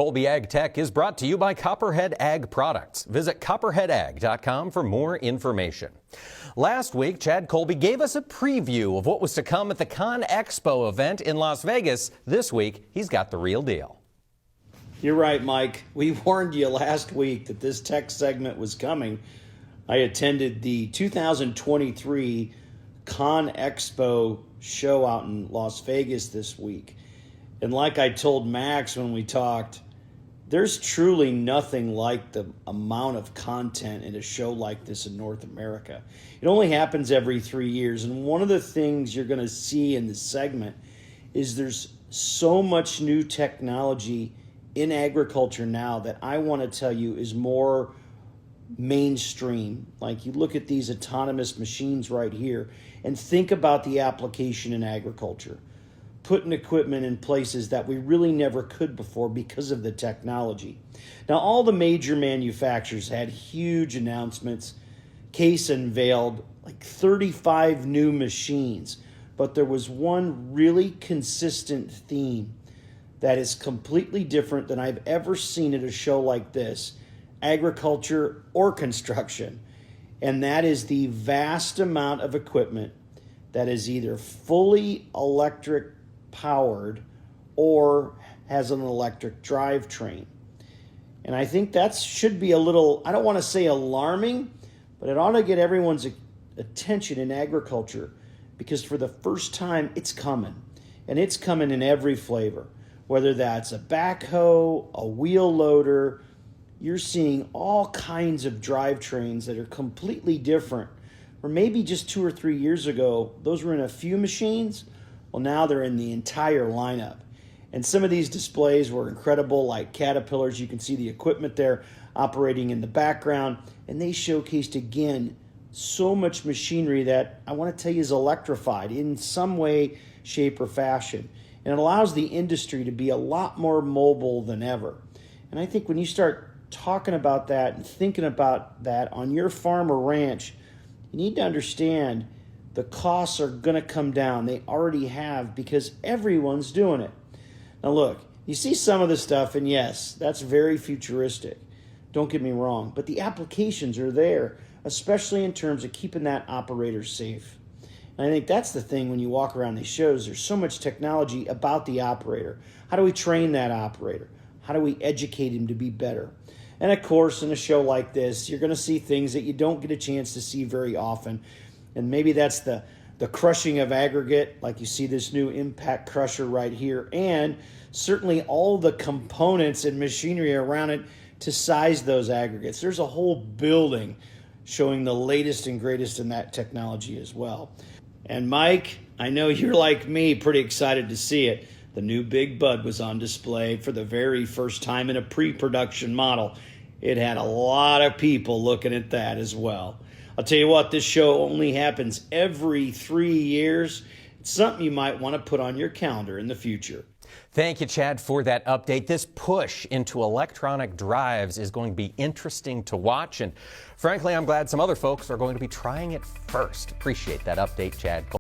Colby Ag Tech is brought to you by Copperhead Ag Products. Visit copperheadag.com for more information. Last week, Chad Colby gave us a preview of what was to come at the ConExpo event in Las Vegas. This week, he's got the real deal. You're right, Mike. We warned you last week that this tech segment was coming. I attended the 2023 ConExpo show out in Las Vegas this week. And like I told Max when we talked, there's truly nothing like the amount of content in a show like this in North America. It only happens every 3 years. And one of the things you're going to see in this segment is there's so much new technology in agriculture now that I want to tell you is more mainstream. Like you look at these autonomous machines right here and think about the application in agriculture. Putting equipment in places that we really never could before because of the technology. Now, all the major manufacturers had huge announcements. Case unveiled like 35 new machines, but there was one really consistent theme that is completely different than I've ever seen at a show like this, agriculture or construction, and that is the vast amount of equipment that is either fully electric powered or has an electric drivetrain. And I think that should be a little, I don't want to say alarming, but it ought to get everyone's attention in agriculture because for the first time it's coming. And it's coming in every flavor. Whether that's a backhoe, a wheel loader, you're seeing all kinds of drivetrains that are completely different. Or maybe just 2 or 3 years ago, those were in a few machines. Well, now they're in the entire lineup. And some of these displays were incredible, like Caterpillars. You can see the equipment there operating in the background. And they showcased, again, so much machinery that I want to tell you is electrified in some way, shape, or fashion. And it allows the industry to be a lot more mobile than ever. And I think when you start talking about that and thinking about that on your farm or ranch, you need to understand the costs are going to come down. They already have because everyone's doing it. Now look, you see some of the stuff, and yes, that's very futuristic. Don't get me wrong, but the applications are there, especially in terms of keeping that operator safe. And I think that's the thing when you walk around these shows, there's so much technology about the operator. How do we train that operator? How do we educate him to be better? And of course, in a show like this, you're going to see things that you don't get a chance to see very often. And maybe that's the crushing of aggregate, like you see this new impact crusher right here, and certainly all the components and machinery around it to size those aggregates. There's a whole building showing the latest and greatest in that technology as well. And Mike, I know you're like me, pretty excited to see it. The new Big Bud was on display for the very first time in a pre-production model. It had a lot of people looking at that as well. I'll tell you what, this show only happens every 3 years. It's something you might want to put on your calendar in the future. Thank you, Chad, for that update. This push into electronic drives is going to be interesting to watch. And frankly, I'm glad some other folks are going to be trying it first. Appreciate that update, Chad.